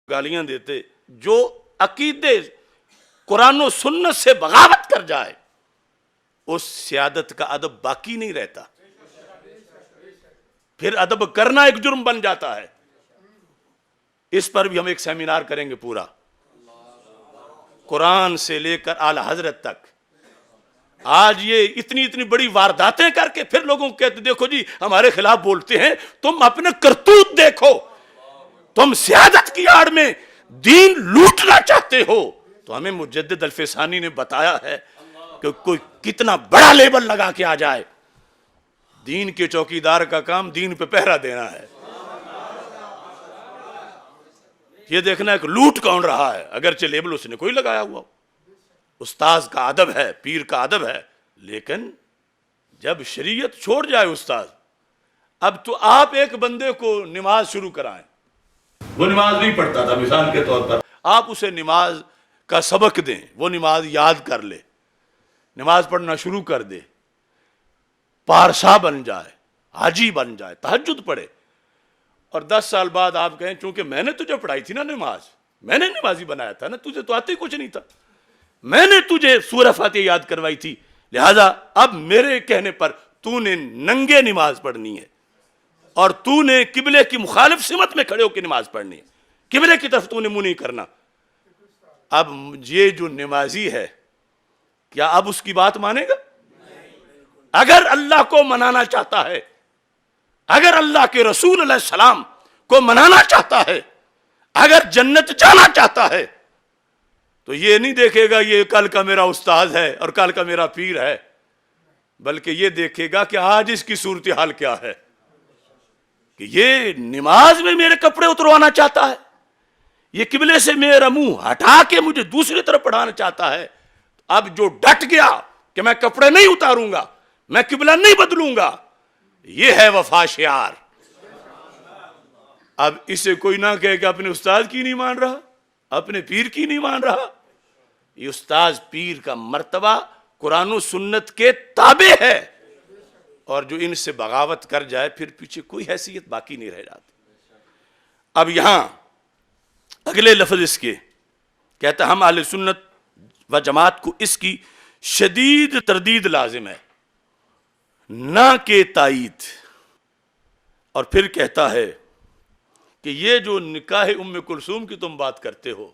گالیاں دیتے. جو عقیدے قرآن و سنت سے بغاوت کر جائے اس سیادت کا ادب باقی نہیں رہتا، پھر ادب کرنا ایک جرم بن جاتا ہے. اس پر بھی ہم ایک سیمینار کریں گے پورا، قرآن سے لے کر اعلی حضرت تک. آج یہ اتنی بڑی وارداتیں کر کے پھر لوگوں کو کہتے دیکھو جی ہمارے خلاف بولتے ہیں. تم اپنے کرتوت دیکھو، تم سیادت کی آڑ میں دین لوٹنا چاہتے ہو. تو ہمیں مجدد الفسانی نے بتایا ہے کہ کوئی کتنا بڑا لیبل لگا کے آ جائے، دین کے چوکیدار کا کام دین پہ پہرا دینا ہے. یہ دیکھنا ہے کہ لوٹ کون رہا ہے، اگرچہ لیبل اس نے کوئی لگایا ہوا. استاذ کا ادب ہے، پیر کا ادب ہے، لیکن جب شریعت چھوڑ جائے استاذ، اب تو آپ ایک بندے کو نماز شروع کرائیں، وہ نماز نہیں پڑھتا تھا مثال کے طور پر، آپ اسے نماز کا سبق دیں، وہ نماز یاد کر لے، نماز پڑھنا شروع کر دے، پارسا بن جائے، حاجی بن جائے، تہجد پڑھے. اور 10 سال بعد آپ کہیں چونکہ میں نے تجھے پڑھائی تھی نا نماز، میں نے نمازی بنایا تھا نا، تجھے تو آتے ہی کچھ نہیں تھا، میں نے تجھے سورہ فاتحہ یاد کروائی تھی، لہذا اب میرے کہنے پر تو نے ننگے نماز پڑھنی ہے اور تو نے قبلے کی مخالف سمت میں کھڑے ہو کے نماز پڑھنی ہے، قبلے کی طرف تو نے منہ نہیں کرنا. اب یہ جو نمازی ہے کیا اب اس کی بات مانے گا؟ اگر اللہ کو منانا چاہتا ہے، اگر اللہ کے رسول علیہ السلام کو منانا چاہتا ہے، اگر جنت جانا چاہتا ہے تو یہ نہیں دیکھے گا یہ کل کا میرا استاذ ہے اور کل کا میرا پیر ہے، بلکہ یہ دیکھے گا کہ آج اس کی صورتحال کیا ہے، کہ یہ نماز میں میرے کپڑے اتروانا چاہتا ہے، یہ قبلے سے میرا منہ ہٹا کے مجھے دوسری طرف پڑھانا چاہتا ہے. اب جو ڈٹ گیا کہ میں کپڑے نہیں اتاروں گا، میں قبلہ نہیں بدلوں گا، یہ ہے وفا شعار. اب اسے کوئی نہ کہے کہ اپنے استاد کی نہیں مان رہا، اپنے پیر کی نہیں مان رہا. یہ استاذ پیر کا مرتبہ قرآن و سنت کے تابع ہے، اور جو ان سے بغاوت کر جائے پھر پیچھے کوئی حیثیت باقی نہیں رہ جاتی. اب یہاں اگلے لفظ اس کے کہتا ہم اہل سنت و جماعت کو اس کی شدید تردید لازم ہے، نہ کہ تائید. اور پھر کہتا ہے کہ یہ جو نکاح ام کلثوم کی تم بات کرتے ہو،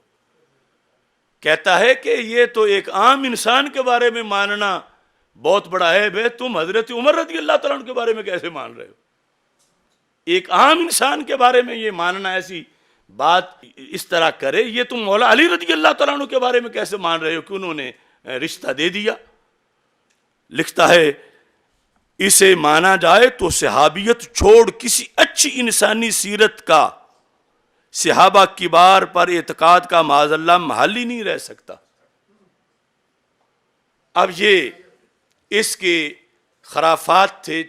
کہتا ہے کہ یہ تو ایک عام انسان کے بارے میں ماننا بہت بڑا عیب ہے، تم حضرت عمر رضی اللہ تعالیٰ عنہ کے بارے میں کیسے مان رہے ہو؟ ایک عام انسان کے بارے میں یہ ماننا، ایسی بات اس طرح کرے، یہ تم مولا علی رضی اللہ تعالیٰ عنہ کے بارے میں کیسے مان رہے ہو کہ انہوں نے رشتہ دے دیا؟ لکھتا ہے اسے مانا جائے تو صحابیت چھوڑ کسی اچھی انسانی سیرت کا صحابہ کبار پر اعتقاد کا معاذ اللہ محل ہی نہیں رہ سکتا. اب یہ اس کے خرافات تھے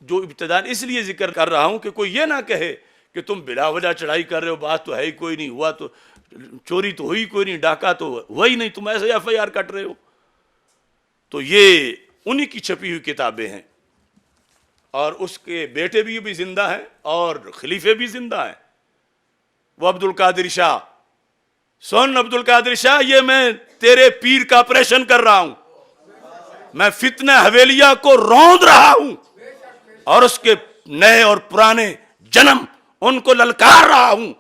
جو ابتداء اس لیے ذکر کر رہا ہوں کہ کوئی یہ نہ کہے کہ تم بلا وجہ چڑھائی کر رہے ہو، بات تو ہے ہی کوئی نہیں، ہوا تو چوری تو ہوئی کوئی نہیں، ڈاکہ تو ہوا ہی نہیں، تم ایسے ایف آئی آر کٹ رہے ہو. تو یہ انہی کی چھپی ہوئی کتابیں ہیں، اور اس کے بیٹے بھی زندہ ہیں اور خلیفے بھی زندہ ہیں. وہ عبد القادر شاہ، سن عبد القادر شاہ، یہ میں تیرے پیر کا آپریشن کر رہا ہوں، میں فتنہ حویلیہ کو روند رہا ہوں اور اس کے نئے اور پرانے جنم ان کو للکار رہا ہوں.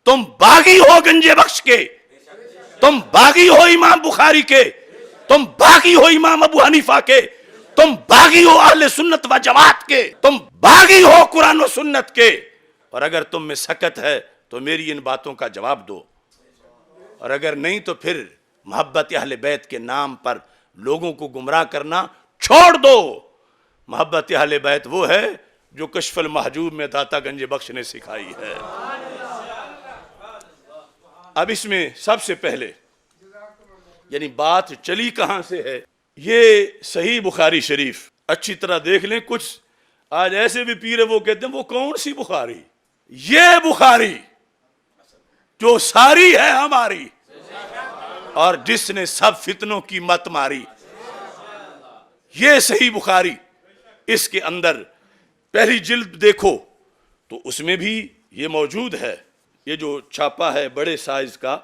تم باغی ہو گنجے بخش کے، تم باغی ہو امام بخاری کے، تم باغی ہو امام ابو حنیفہ کے، تم باغی ہو اہل سنت و جماعت کے، تم باغی ہو قرآن و سنت کے. اور اگر تم میں سکت ہے تو میری ان باتوں کا جواب دو، اور اگر نہیں تو پھر محبت اہل بیت کے نام پر لوگوں کو گمراہ کرنا چھوڑ دو. محبت اہل بیت وہ ہے جو کشف المحجوب میں داتا گنج بخش نے سکھائی ہے. اب اس میں سب سے پہلے یعنی بات چلی کہاں سے ہے، یہ صحیح بخاری شریف اچھی طرح دیکھ لیں. کچھ آج ایسے بھی پیر وہ کہتے ہیں وہ کون سی بخاری؟ یہ بخاری جو ساری ہے ہماری اور جس نے سب فتنوں کی مت ماری، یہ صحیح بخاری. اس کے اندر پہلی جلد دیکھو تو اس میں بھی یہ موجود ہے. یہ جو چھاپا ہے بڑے سائز کا،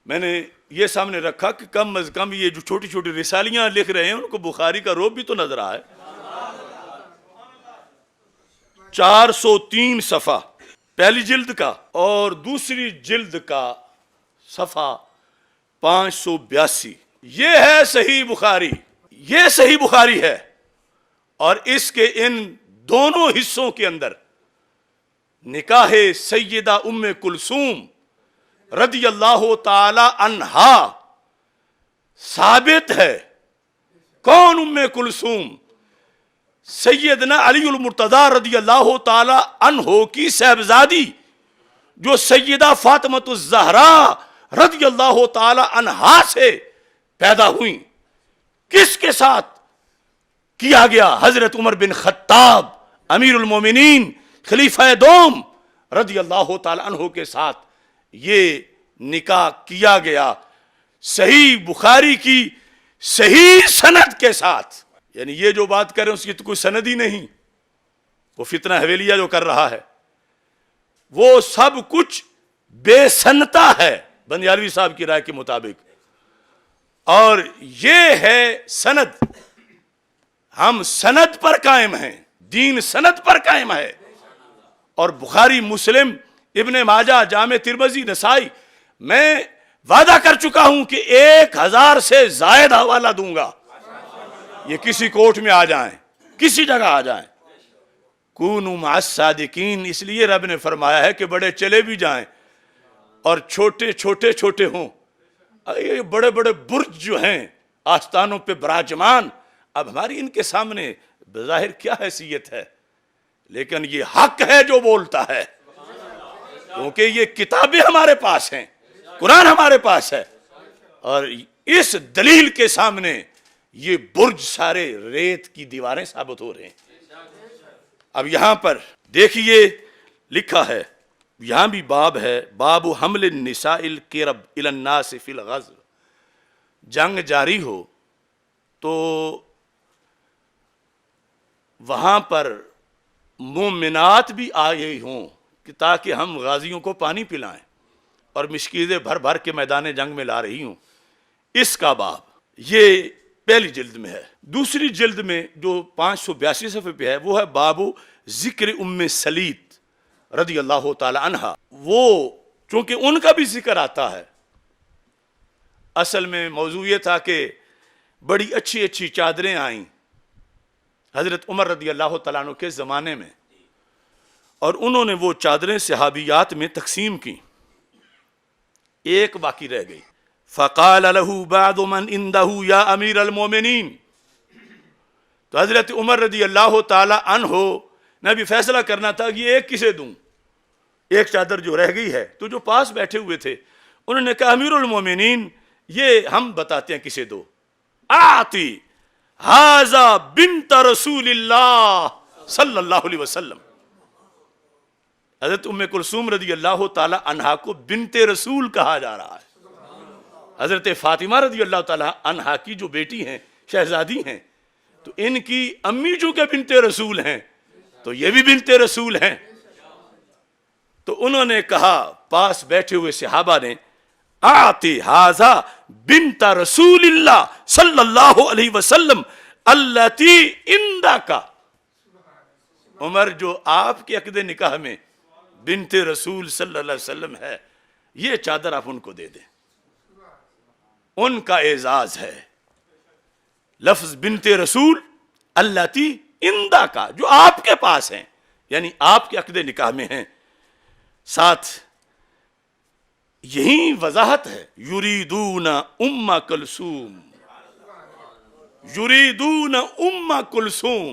میں نے یہ سامنے رکھا کہ کم از کم یہ جو چھوٹی چھوٹی رسالیاں لکھ رہے ہیں ان کو بخاری کا روب بھی تو نظر آئے۔ 403 صفحہ پہلی جلد کا اور دوسری جلد کا صفحہ 582، یہ ہے صحیح بخاری، یہ صحیح بخاری ہے۔ اور اس کے ان دونوں حصوں کے اندر نکاح سیدہ ام کلثوم رضی اللہ تعالی عنہا ثابت ہے۔ کون ام کلثوم؟ سیدنا علی المرتضی رضی اللہ تعالی عنہ کی صاحبزادی جو سیدہ فاطمۃ الزہرا رضی اللہ تعالی عنہا سے پیدا ہوئی۔ کس کے ساتھ کیا گیا؟ حضرت عمر بن خطاب امیر المومنین خلیفہ دوم رضی اللہ تعالی عنہ کے ساتھ یہ نکاح کیا گیا، صحیح بخاری کی صحیح سند کے ساتھ۔ یعنی یہ جو بات کر رہے ہیں اس کی تو کوئی سند ہی نہیں، وہ فتنہ حویلیہ جو کر رہا ہے وہ سب کچھ بے سنتا ہے بندیالوی صاحب کی رائے کے مطابق، اور یہ ہے سند۔ ہم سند پر قائم ہیں، دین سند پر قائم ہے۔ اور بخاری، مسلم، ابن ماجہ، جامع ترمذی، نسائی، میں وعدہ کر چکا ہوں کہ 1000 سے زائد حوالہ دوں گا، یہ کسی کوٹ میں آ جائیں، کسی جگہ آ جائیں۔ کونوا مع الصادقین، اس لیے رب نے فرمایا ہے کہ بڑے چلے بھی جائیں اور چھوٹے چھوٹے چھوٹے ہوں۔ یہ بڑے بڑے برج جو ہیں آستانوں پہ براجمان، اب ہماری ان کے سامنے بظاہر کیا حیثیت ہے، لیکن یہ حق ہے جو بولتا ہے، کیونکہ یہ کتابیں ہمارے پاس ہیں، قرآن ہمارے پاس ہے، اور اس دلیل کے سامنے یہ برج سارے ریت کی دیواریں ثابت ہو رہے ہیں۔ اب یہاں پر دیکھیے لکھا ہے، یہاں بھی باب ہے، باب حمل النساء الکرب الی الناس فی الغزو۔ جنگ جاری ہو تو وہاں پر مومنات بھی آئے ہوں کہ تاکہ ہم غازیوں کو پانی پلائیں، اور مشکیزیں بھر بھر کے میدان جنگ میں لا رہی ہوں۔ اس کا باب یہ پہلی جلد میں ہے۔ دوسری جلد میں جو 582 صفحے پہ ہے وہ ہے باب ذکر ام سلیت رضی اللہ تعالی عنہ۔ وہ چونکہ ان کا بھی ذکر آتا ہے، اصل میں موضوع یہ تھا کہ بڑی اچھی اچھی چادریں آئیں حضرت عمر رضی اللہ تعالیٰ عنہ کے زمانے میں، اور انہوں نے وہ چادریں صحابیات میں تقسیم کی، ایک باقی رہ گئی۔ فقال له بعض من عنده یا امیر المومنین، تو حضرت عمر رضی اللہ تعالی عنہ نے بھی فیصلہ کرنا تھا کہ یہ ایک کسے دوں، ایک چادر جو رہ گئی ہے۔ تو جو پاس بیٹھے ہوئے تھے انہوں نے کہا امیر المومنین یہ ہم بتاتے ہیں کسے دو، آتی ھذا بنت رسول اللہ صلی اللہ علیہ وسلم۔ حضرت ام کلثوم رضی اللہ تعالی عنہا کو بنت رسول کہا جا رہا ہے۔ حضرت فاطمہ رضی اللہ تعالی عنہا کی جو بیٹی ہیں، شہزادی ہیں، تو ان کی امی چونکہ بنت رسول ہیں تو یہ بھی بنت رسول ہیں۔ تو انہوں نے کہا پاس بیٹھے ہوئے صحابہ نے، آتی ھذا بنت رسول اللہ صلی اللہ علیہ وسلم التی عندک۔ عمر جو آپ کے عقد نکاح میں بنت رسول صلی اللہ علیہ وسلم ہے، یہ چادر آپ ان کو دے دیں، ان کا اعزاز ہے۔ لفظ بنت رسول التی عندک جو آپ کے پاس ہیں، یعنی آپ کے عقد نکاح میں ہیں۔ ساتھ یہی وضاحت ہے، یریدون ام کلثوم، یریدون ام کلثوم،